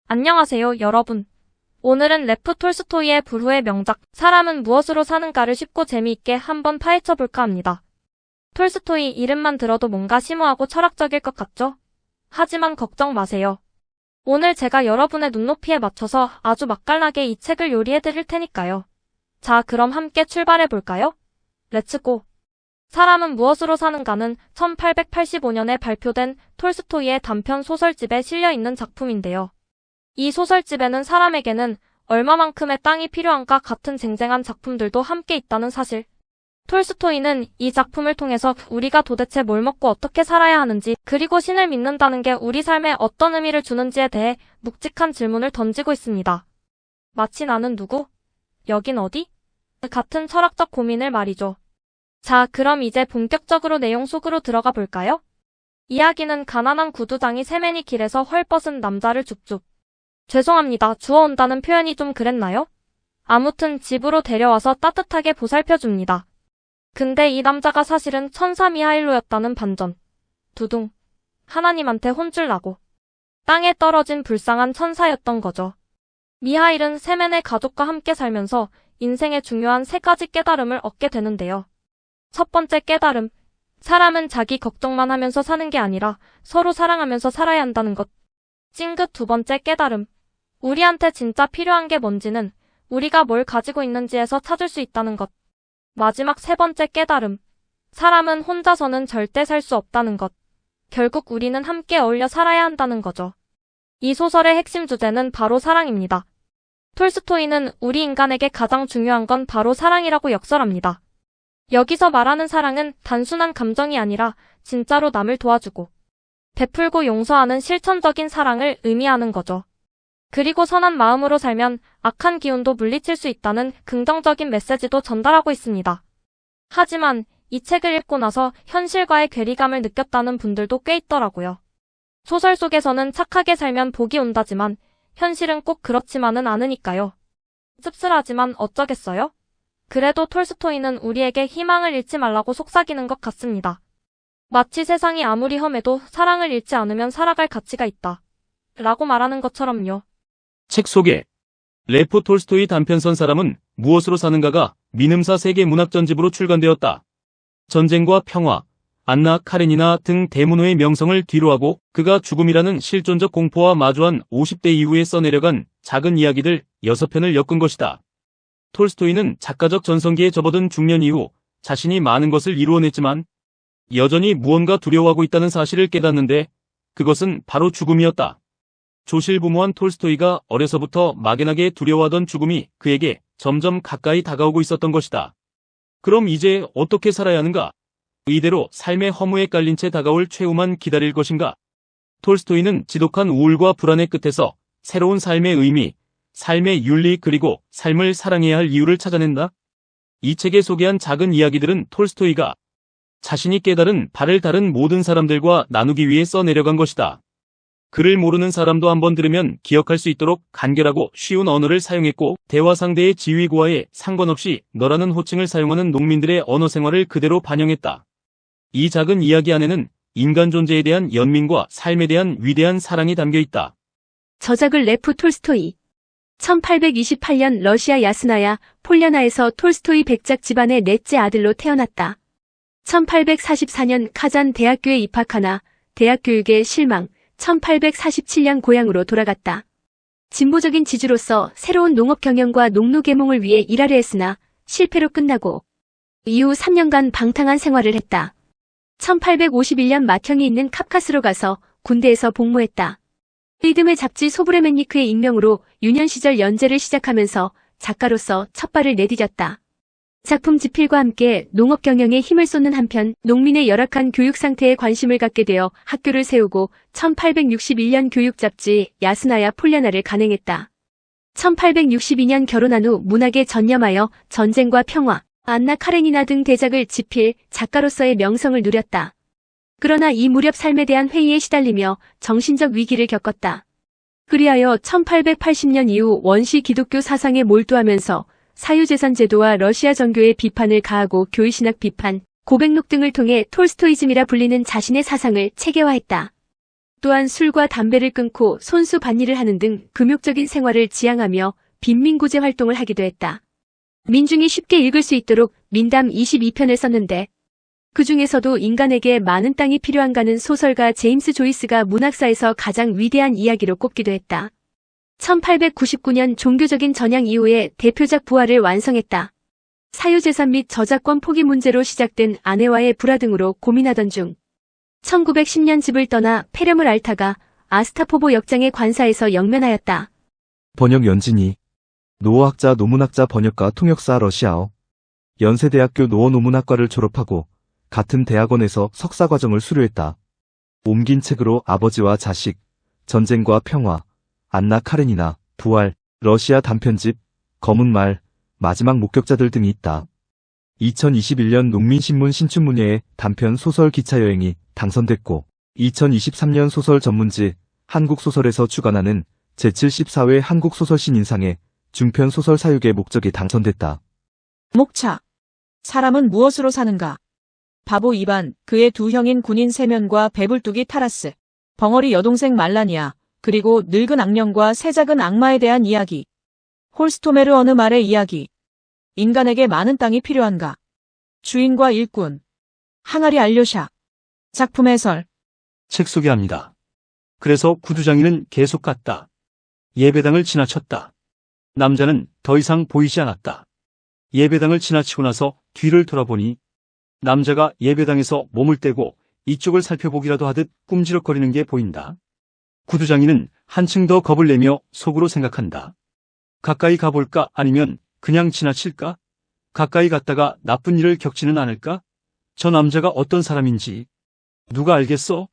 안녕하세요, 여러분. 오늘은 레프 톨스토이의 불후의 명작 사람은 무엇으로 사는가를 쉽고 재미있게 한번 파헤쳐볼까 합니다. 톨스토이 이름만 들어도 뭔가 심오하고 철학적일 것 같죠? 하지만 걱정 마세요. 오늘 제가 여러분의 눈높이에 맞춰서 아주 맛깔나게 이 책을 요리해드릴 테니까요. 자, 그럼 함께 출발해볼까요? 렛츠고! 사람은 무엇으로 사는가는 1885년에 발표된 톨스토이의 단편 소설집에 실려있는 작품인데요. 이 소설집에는 사람에게는 얼마만큼의 땅이 필요한가 같은 쟁쟁한 작품들도 함께 있다는 사실. 톨스토이는 이 작품을 통해서 우리가 도대체 뭘 먹고 어떻게 살아야 하는지, 그리고 신을 믿는다는 게 우리 삶에 어떤 의미를 주는지에 대해 묵직한 질문을 던지고 있습니다. 마치 나는 누구? 여긴 어디? 같은 철학적 고민을 말이죠. 자, 그럼 이제 본격적으로 내용 속으로 들어가 볼까요? 이야기는 가난한 구두장이 세맨이 길에서 헐벗은 남자를 줍줍. 죄송합니다. 주워온다는 표현이 좀 그랬나요? 아무튼 집으로 데려와서 따뜻하게 보살펴줍니다. 근데 이 남자가 사실은 천사 미하일로였다는 반전. 두둥. 하나님한테 혼쭐 나고. 땅에 떨어진 불쌍한 천사였던 거죠. 미하일은 세맨의 가족과 함께 살면서 인생의 중요한 세 가지 깨달음을 얻게 되는데요. 첫 번째 깨달음. 사람은 자기 걱정만 하면서 사는 게 아니라 서로 사랑하면서 살아야 한다는 것. 찡긋 두 번째 깨달음. 우리한테 진짜 필요한 게 뭔지는 우리가 뭘 가지고 있는지에서 찾을 수 있다는 것. 마지막 세 번째 깨달음. 사람은 혼자서는 절대 살 수 없다는 것. 결국 우리는 함께 어울려 살아야 한다는 거죠. 이 소설의 핵심 주제는 바로 사랑입니다. 톨스토이는 우리 인간에게 가장 중요한 건 바로 사랑이라고 역설합니다. 여기서 말하는 사랑은 단순한 감정이 아니라 진짜로 남을 도와주고 베풀고 용서하는 실천적인 사랑을 의미하는 거죠. 그리고 선한 마음으로 살면 악한 기운도 물리칠 수 있다는 긍정적인 메시지도 전달하고 있습니다. 하지만 이 책을 읽고 나서 현실과의 괴리감을 느꼈다는 분들도 꽤 있더라고요. 소설 속에서는 착하게 살면 복이 온다지만 현실은 꼭 그렇지만은 않으니까요. 씁쓸하지만 어쩌겠어요? 그래도 톨스토이는 우리에게 희망을 잃지 말라고 속삭이는 것 같습니다. 마치 세상이 아무리 험해도 사랑을 잃지 않으면 살아갈 가치가 있다. 라고 말하는 것처럼요. 책 소개. 레프 톨스토이 단편선 사람은 무엇으로 사는가가 미음사 세계 문학전집으로 출간되었다. 전쟁과 평화, 안나 카레니나 등 대문호의 명성을 뒤로하고 그가 죽음이라는 실존적 공포와 마주한 50대 이후에 써내려간 작은 이야기들 6편을 엮은 것이다. 톨스토이는 작가적 전성기에 접어든 중년 이후 자신이 많은 것을 이루어냈지만 여전히 무언가 두려워하고 있다는 사실을 깨닫는데 그것은 바로 죽음이었다. 조실부모한 톨스토이가 어려서부터 막연하게 두려워하던 죽음이 그에게 점점 가까이 다가오고 있었던 것이다. 그럼 이제 어떻게 살아야 하는가? 이대로 삶의 허무에 깔린 채 다가올 최후만 기다릴 것인가? 톨스토이는 지독한 우울과 불안의 끝에서 새로운 삶의 의미, 삶의 윤리 그리고 삶을 사랑해야 할 이유를 찾아낸다. 이 책에 소개한 작은 이야기들은 톨스토이가 자신이 깨달은 바를 다른 모든 사람들과 나누기 위해 써내려간 것이다. 글을 모르는 사람도 한번 들으면 기억할 수 있도록 간결하고 쉬운 언어를 사용했고 대화 상대의 지위고하에 상관없이 너라는 호칭을 사용하는 농민들의 언어 생활을 그대로 반영했다. 이 작은 이야기 안에는 인간 존재에 대한 연민과 삶에 대한 위대한 사랑이 담겨 있다. 저작을 레프 톨스토이. 1828년 러시아 야스나야 폴리아나에서 톨스토이 백작 집안의 넷째 아들로 태어났다. 1844년 카잔 대학교에 입학하나 대학 교육에 실망, 1847년 고향으로 돌아갔다. 진보적인 지주로서 새로운 농업 경영과 농노 계몽을 위해 일하려 했으나 실패로 끝나고 이후 3년간 방탕한 생활을 했다. 1851년 맏형이 있는 카프카스로 가서 군대에서 복무했다. 리듬의 잡지 소브레멘니크의 익명으로 유년 시절 연재를 시작하면서 작가로서 첫 발을 내디뎠다. 작품 집필과 함께 농업 경영에 힘을 쏟는 한편 농민의 열악한 교육 상태에 관심을 갖게 되어 학교를 세우고 1861년 교육 잡지 야스나야 폴리아나를 간행했다. 1862년 결혼한 후 문학에 전념하여 전쟁과 평화, 안나 카레니나 등 대작을 집필 작가로서의 명성을 누렸다. 그러나 이 무렵 삶에 대한 회의에 시달리며 정신적 위기를 겪었다. 그리하여 1880년 이후 원시 기독교 사상에 몰두하면서 사유재산 제도와 러시아 정교의 비판을 가하고 교리신학 비판, 고백록 등을 통해 톨스토이즘이라 불리는 자신의 사상을 체계화했다. 또한 술과 담배를 끊고 손수 밭일을 하는 등 금욕적인 생활을 지향하며 빈민구제 활동을 하기도 했다. 민중이 쉽게 읽을 수 있도록 민담 22편을 썼는데 그 중에서도 인간에게 많은 땅이 필요한가는 소설가 제임스 조이스가 문학사에서 가장 위대한 이야기로 꼽기도 했다. 1899년 종교적인 전향 이후에 대표작 부활을 완성했다. 사유재산 및 저작권 포기 문제로 시작된 아내와의 불화 등으로 고민하던 중 1910년 집을 떠나 폐렴을 앓다가 아스타포보 역장의 관사에서 영면하였다. 번역 연진이 노어학자 노문학자 번역가 통역사 러시아어 연세대학교 노어노문학과를 졸업하고 같은 대학원에서 석사과정을 수료했다. 옮긴 책으로 아버지와 자식, 전쟁과 평화, 안나 카레니나, 부활, 러시아 단편집, 검은 말, 마지막 목격자들 등이 있다. 2021년 농민신문 신춘문예에 단편 소설 기차여행이 당선됐고 2023년 소설 전문지 한국소설에서 주관하는 제74회 한국소설신인상에 중편 소설 사육의 목적이 당선됐다. 목차. 사람은 무엇으로 사는가? 바보 2반, 그의 두 형인 군인 세면과 배불뚝이 타라스, 벙어리 여동생 말라니아, 그리고 늙은 악령과 새 작은 악마에 대한 이야기. 홀스토메르 어느 말의 이야기. 인간에게 많은 땅이 필요한가? 주인과 일꾼. 항아리 알료샤. 작품 해설. 책 소개합니다. 그래서 구두장이는 계속 갔다. 예배당을 지나쳤다. 남자는 더 이상 보이지 않았다. 예배당을 지나치고 나서 뒤를 돌아보니 남자가 예배당에서 몸을 떼고 이쪽을 살펴보기라도 하듯 꿈지럭거리는 게 보인다. 구두장이는 한층 더 겁을 내며 속으로 생각한다. 가까이 가볼까 아니면 그냥 지나칠까? 가까이 갔다가 나쁜 일을 겪지는 않을까? 저 남자가 어떤 사람인지 누가 알겠어?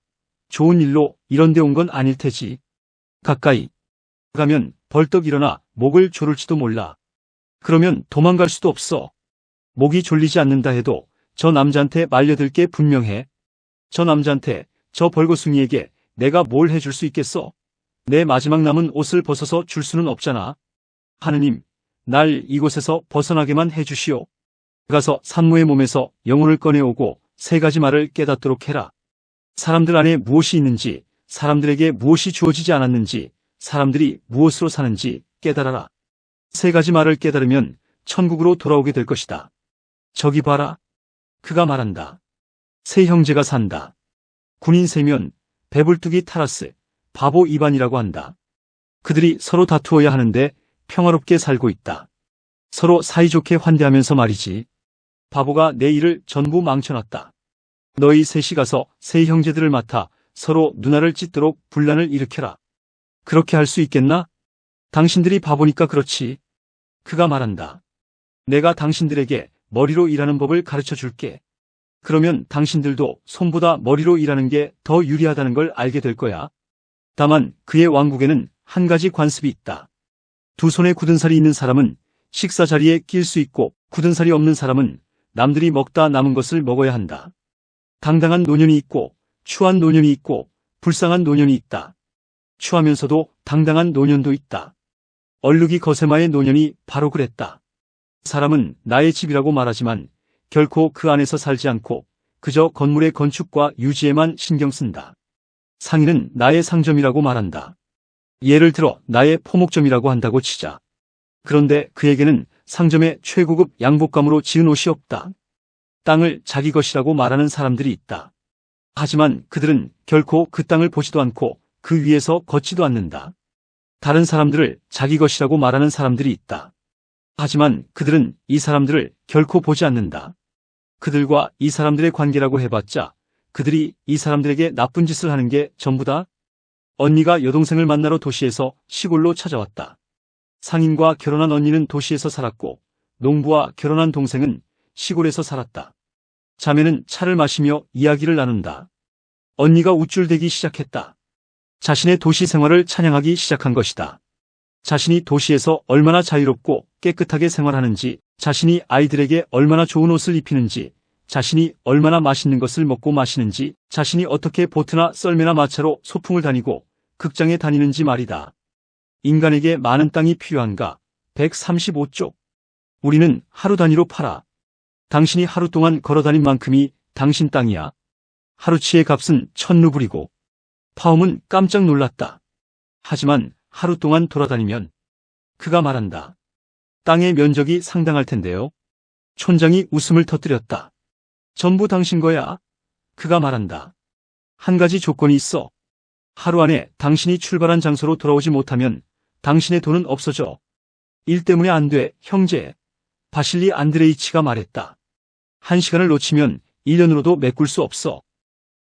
좋은 일로 이런 데 온 건 아닐 테지. 가까이 가면 벌떡 일어나 목을 조를지도 몰라. 그러면 도망갈 수도 없어. 목이 졸리지 않는다 해도 저 남자한테 말려들 게 분명해. 저 남자한테, 저 벌거숭이에게 내가 뭘 해줄 수 있겠어? 내 마지막 남은 옷을 벗어서 줄 수는 없잖아. 하느님, 날 이곳에서 벗어나게만 해주시오. 가서 산모의 몸에서 영혼을 꺼내오고 세 가지 말을 깨닫도록 해라. 사람들 안에 무엇이 있는지, 사람들에게 무엇이 주어지지 않았는지, 사람들이 무엇으로 사는지 깨달아라. 세 가지 말을 깨달으면 천국으로 돌아오게 될 것이다. 저기 봐라. 그가 말한다. 세 형제가 산다. 군인 세면, 배불뚝이 타라스, 바보 2반이라고 한다. 그들이 서로 다투어야 하는데 평화롭게 살고 있다. 서로 사이좋게 환대하면서 말이지. 바보가 내 일을 전부 망쳐놨다. 너희 셋이 가서 세 형제들을 맡아 서로 누나를 찢도록 분란을 일으켜라. 그렇게 할 수 있겠나? 당신들이 바보니까 그렇지. 그가 말한다. 내가 당신들에게 머리로 일하는 법을 가르쳐 줄게. 그러면 당신들도 손보다 머리로 일하는 게 더 유리하다는 걸 알게 될 거야. 다만 그의 왕국에는 한 가지 관습이 있다. 두 손에 굳은 살이 있는 사람은 식사 자리에 낄 수 있고 굳은 살이 없는 사람은 남들이 먹다 남은 것을 먹어야 한다. 당당한 노년이 있고 추한 노년이 있고 불쌍한 노년이 있다. 추하면서도 당당한 노년도 있다. 얼룩이 거세마의 노년이 바로 그랬다. 사람은 나의 집이라고 말하지만 결코 그 안에서 살지 않고 그저 건물의 건축과 유지에만 신경 쓴다. 상인은 나의 상점이라고 말한다. 예를 들어 나의 포목점이라고 한다고 치자. 그런데 그에게는 상점의 최고급 양복감으로 지은 옷이 없다. 땅을 자기 것이라고 말하는 사람들이 있다. 하지만 그들은 결코 그 땅을 보지도 않고 그 위에서 걷지도 않는다. 다른 사람들을 자기 것이라고 말하는 사람들이 있다. 하지만 그들은 이 사람들을 결코 보지 않는다. 그들과 이 사람들의 관계라고 해봤자 그들이 이 사람들에게 나쁜 짓을 하는 게 전부다. 언니가 여동생을 만나러 도시에서 시골로 찾아왔다. 상인과 결혼한 언니는 도시에서 살았고 농부와 결혼한 동생은 시골에서 살았다. 자매는 차를 마시며 이야기를 나눈다. 언니가 우쭐대기 시작했다. 자신의 도시 생활을 찬양하기 시작한 것이다. 자신이 도시에서 얼마나 자유롭고 깨끗하게 생활하는지, 자신이 아이들에게 얼마나 좋은 옷을 입히는지, 자신이 얼마나 맛있는 것을 먹고 마시는지, 자신이 어떻게 보트나 썰매나 마차로 소풍을 다니고 극장에 다니는지 말이다. 인간에게 많은 땅이 필요한가? 135쪽. 우리는 하루 단위로 팔아. 당신이 하루 동안 걸어다닌 만큼이 당신 땅이야. 하루치의 값은 1000루블이고 파움은 깜짝 놀랐다. 하지만 하루 동안 돌아다니면 그가 말한다. 땅의 면적이 상당할 텐데요. 촌장이 웃음을 터뜨렸다. 전부 당신 거야. 그가 말한다. 한 가지 조건이 있어. 하루 안에 당신이 출발한 장소로 돌아오지 못하면 당신의 돈은 없어져. 일 때문에 안 돼, 형제. 바실리 안드레이치가 말했다. 1시간을 놓치면 1년으로도 메꿀 수 없어.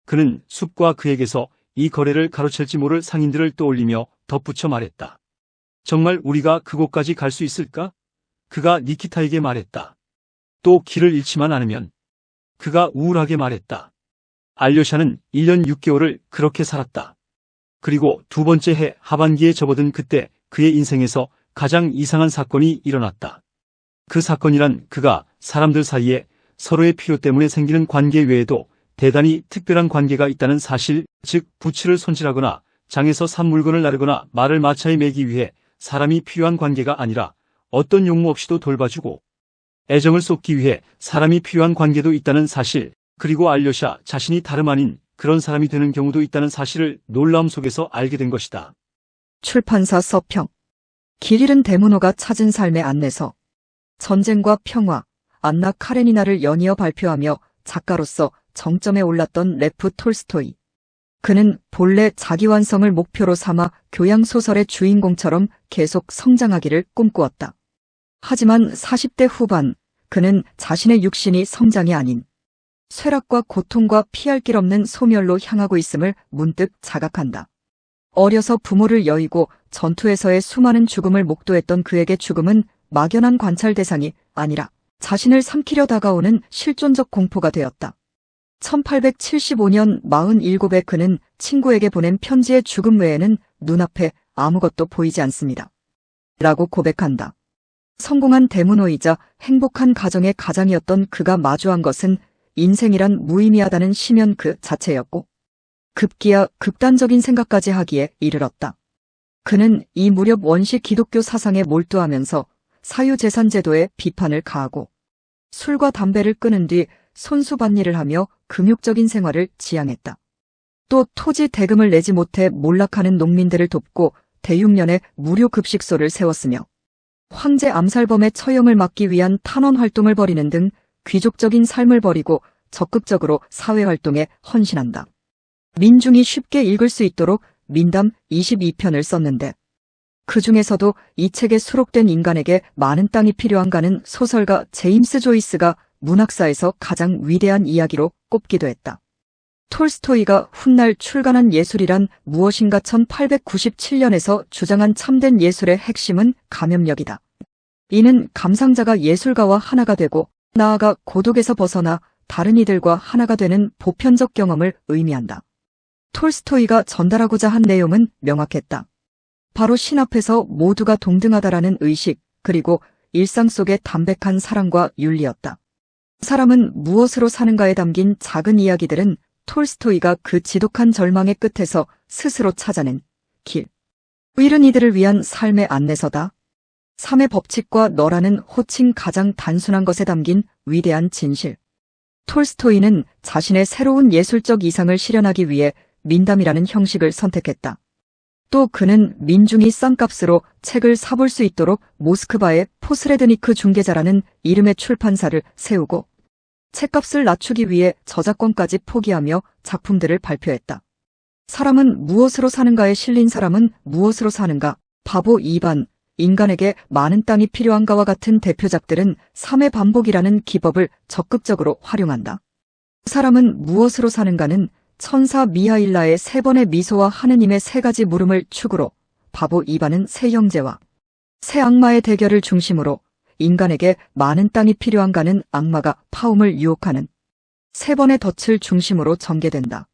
그는 숲과 그에게서 이 거래를 가로챌지 모를 상인들을 떠올리며 덧붙여 말했다. 정말 우리가 그곳까지 갈 수 있을까? 그가 니키타에게 말했다. 또 길을 잃지만 않으면. 그가 우울하게 말했다. 알료샤는 1년 6개월을 그렇게 살았다. 그리고 두 번째 해 하반기에 접어든 그때 그의 인생에서 가장 이상한 사건이 일어났다. 그 사건이란 그가 사람들 사이에 서로의 필요 때문에 생기는 관계 외에도 대단히 특별한 관계가 있다는 사실, 즉 부츠를 손질하거나 장에서 산 물건을 나르거나 말을 마차에 매기 위해 사람이 필요한 관계가 아니라 어떤 용무 없이도 돌봐주고 애정을 쏟기 위해 사람이 필요한 관계도 있다는 사실, 그리고 알료샤 자신이 다름 아닌 그런 사람이 되는 경우도 있다는 사실을 놀라움 속에서 알게 된 것이다. 출판사 서평. 길 잃은 데모노가 찾은 삶의 안내서. 전쟁과 평화, 안나 카레니나를 연이어 발표하며 작가로서 정점에 올랐던 레프 톨스토이. 그는 본래 자기 완성을 목표로 삼아 교양소설의 주인공처럼 계속 성장하기를 꿈꾸었다. 하지만 40대 후반, 그는 자신의 육신이 성장이 아닌 쇠락과 고통과 피할 길 없는 소멸로 향하고 있음을 문득 자각한다. 어려서 부모를 여의고 전투에서의 수많은 죽음을 목도했던 그에게 죽음은 막연한 관찰 대상이 아니라 자신을 삼키려 다가오는 실존적 공포가 되었다. 1875년 47에 그는 친구에게 보낸 편지의 죽음 외에는 눈앞에 아무것도 보이지 않습니다. 라고 고백한다. 성공한 데모노이자 행복한 가정의 가장이었던 그가 마주한 것은 인생이란 무의미하다는 심연 그 자체였고 급기야 극단적인 생각까지 하기에 이르렀다. 그는 이 무렵 원시 기독교 사상에 몰두하면서 사유재산제도에 비판을 가하고 술과 담배를 끊은 뒤 손수밭일을 하며 금욕적인 생활을 지향했다. 또 토지 대금을 내지 못해 몰락하는 농민들을 돕고 대육년의 무료 급식소를 세웠으며 황제 암살범의 처형을 막기 위한 탄원 활동을 벌이는 등 귀족적인 삶을 벌이고 적극적으로 사회활동에 헌신한다. 민중이 쉽게 읽을 수 있도록 민담 22편을 썼는데 그 중에서도 이 책에 수록된 인간에게 많은 땅이 필요한가는 소설가 제임스 조이스가 문학사에서 가장 위대한 이야기로 꼽기도 했다. 톨스토이가 훗날 출간한 예술이란 무엇인가 1897년에서 주장한 참된 예술의 핵심은 감염력이다. 이는 감상자가 예술가와 하나가 되고 나아가 고독에서 벗어나 다른 이들과 하나가 되는 보편적 경험을 의미한다. 톨스토이가 전달하고자 한 내용은 명확했다. 바로 신 앞에서 모두가 동등하다라는 의식, 그리고 일상 속의 담백한 사랑과 윤리였다. 사람은 무엇으로 사는가에 담긴 작은 이야기들은 톨스토이가 그 지독한 절망의 끝에서 스스로 찾아낸 길, 잃은 이들을 위한 삶의 안내서다. 삶의 법칙과 너라는 호칭 가장 단순한 것에 담긴 위대한 진실. 톨스토이는 자신의 새로운 예술적 이상을 실현하기 위해 민담이라는 형식을 선택했다. 또 그는 민중이 싼 값으로 책을 사볼 수 있도록 모스크바의 포스레드니크 중개자라는 이름의 출판사를 세우고 책값을 낮추기 위해 저작권까지 포기하며 작품들을 발표했다. 사람은 무엇으로 사는가에 실린 사람은 무엇으로 사는가, 바보 2반, 인간에게 많은 땅이 필요한가와 같은 대표작들은 3의 반복이라는 기법을 적극적으로 활용한다. 사람은 무엇으로 사는가는 천사 미하일라의 3번의 미소와 하느님의 3가지 물음을 축으로, 바보 2반은 새 형제와 새 악마의 대결을 중심으로, 인간에게 많은 땅이 필요한가는 악마가 파움을 유혹하는 3번의 덫을 중심으로 전개된다.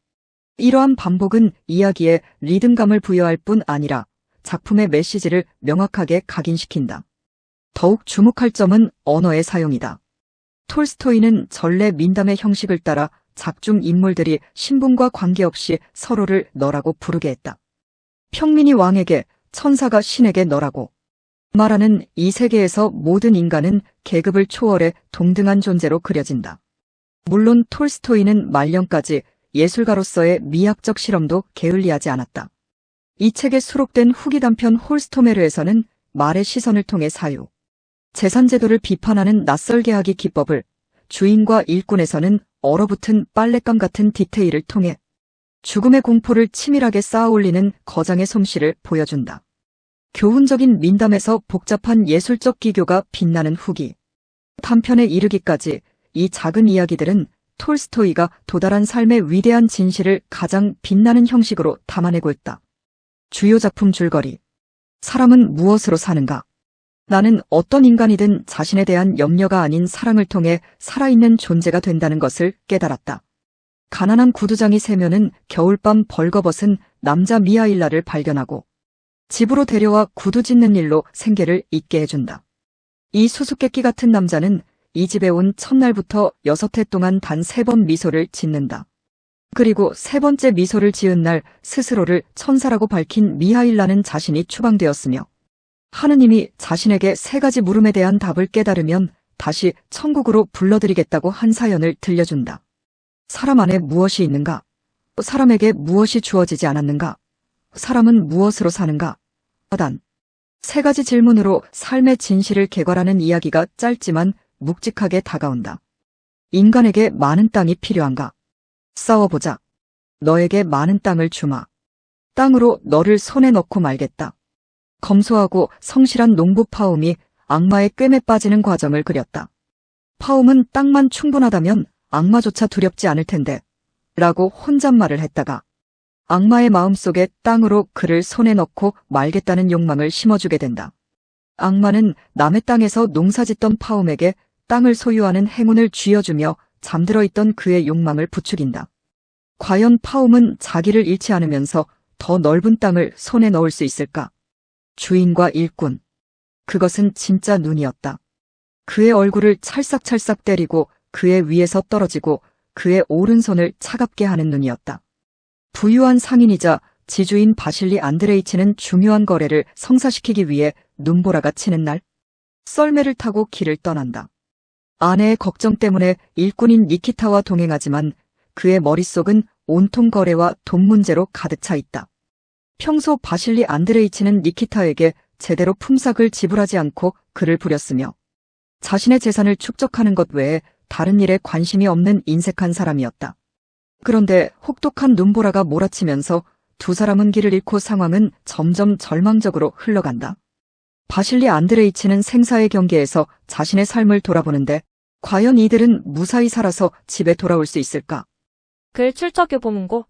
이러한 반복은 이야기에 리듬감을 부여할 뿐 아니라 작품의 메시지를 명확하게 각인시킨다. 더욱 주목할 점은 언어의 사용이다. 톨스토이는 전래 민담의 형식을 따라 작중 인물들이 신분과 관계없이 서로를 너라고 부르게 했다. 평민이 왕에게, 천사가 신에게 너라고 말하는 이 세계에서 모든 인간은 계급을 초월해 동등한 존재로 그려진다. 물론 톨스토이는 말년까지 예술가로서의 미학적 실험도 게을리하지 않았다. 이 책에 수록된 후기 단편 홀스토메르에서는 말의 시선을 통해 사유, 재산제도를 비판하는 낯설게 하기 기법을, 주인과 일꾼에서는 얼어붙은 빨랫감 같은 디테일을 통해 죽음의 공포를 치밀하게 쌓아올리는 거장의 솜씨를 보여준다. 교훈적인 민담에서 복잡한 예술적 기교가 빛나는 후기. 단편에 이르기까지 이 작은 이야기들은 톨스토이가 도달한 삶의 위대한 진실을 가장 빛나는 형식으로 담아내고 있다. 주요 작품 줄거리. 사람은 무엇으로 사는가? 나는 어떤 인간이든 자신에 대한 염려가 아닌 사랑을 통해 살아있는 존재가 된다는 것을 깨달았다. 가난한 구두장이 세면은 겨울밤 벌거벗은 남자 미하일라를 발견하고 집으로 데려와 구두 짓는 일로 생계를 잇게 해준다. 이 수수께끼 같은 남자는 이 집에 온 첫날부터 6해 동안 단 3번 미소를 짓는다. 그리고 3번째 미소를 지은 날 스스로를 천사라고 밝힌 미하일라는 자신이 추방되었으며 하느님이 자신에게 3가지 물음에 대한 답을 깨달으면 다시 천국으로 불러들이겠다고 한 사연을 들려준다. 사람 안에 무엇이 있는가? 사람에게 무엇이 주어지지 않았는가? 사람은 무엇으로 사는가? 단 3가지 질문으로 삶의 진실을 개괄하는 이야기가 짧지만 묵직하게 다가온다. 인간에게 많은 땅이 필요한가? 싸워보자. 너에게 많은 땅을 주마. 땅으로 너를 손에 넣고 말겠다. 검소하고 성실한 농부 파움이 악마의 꿰매 빠지는 과정을 그렸다. 파움은 땅만 충분하다면 악마조차 두렵지 않을 텐데 라고 혼잣말을 했다가 악마의 마음속에 땅으로 그를 손에 넣고 말겠다는 욕망을 심어주게 된다. 악마는 남의 땅에서 농사짓던 파움에게 땅을 소유하는 행운을 쥐어주며 잠들어 있던 그의 욕망을 부추긴다. 과연 파움은 자기를 잃지 않으면서 더 넓은 땅을 손에 넣을 수 있을까? 주인과 일꾼. 그것은 진짜 눈이었다. 그의 얼굴을 찰싹찰싹 때리고 그의 위에서 떨어지고 그의 오른손을 차갑게 하는 눈이었다. 부유한 상인이자 지주인 바실리 안드레이치는 중요한 거래를 성사시키기 위해 눈보라가 치는 날 썰매를 타고 길을 떠난다. 아내의 걱정 때문에 일꾼인 니키타와 동행하지만 그의 머릿속은 온통 거래와 돈 문제로 가득 차 있다. 평소 바실리 안드레이치는 니키타에게 제대로 품삯을 지불하지 않고 그를 부렸으며 자신의 재산을 축적하는 것 외에 다른 일에 관심이 없는 인색한 사람이었다. 그런데 혹독한 눈보라가 몰아치면서 두 사람은 길을 잃고 상황은 점점 절망적으로 흘러간다. 바실리 안드레이치는 생사의 경계에서 자신의 삶을 돌아보는데 과연 이들은 무사히 살아서 집에 돌아올 수 있을까? 글 출처교보문고.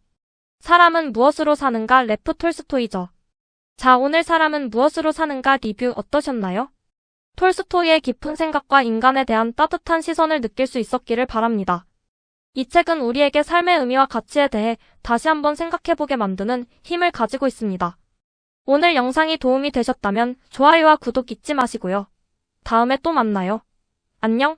사람은 무엇으로 사는가 레프 톨스토이죠. 자, 오늘 사람은 무엇으로 사는가 리뷰 어떠셨나요? 톨스토이의 깊은 생각과 인간에 대한 따뜻한 시선을 느낄 수 있었기를 바랍니다. 이 책은 우리에게 삶의 의미와 가치에 대해 다시 한번 생각해보게 만드는 힘을 가지고 있습니다. 오늘 영상이 도움이 되셨다면 좋아요와 구독 잊지 마시고요. 다음에 또 만나요. 안녕.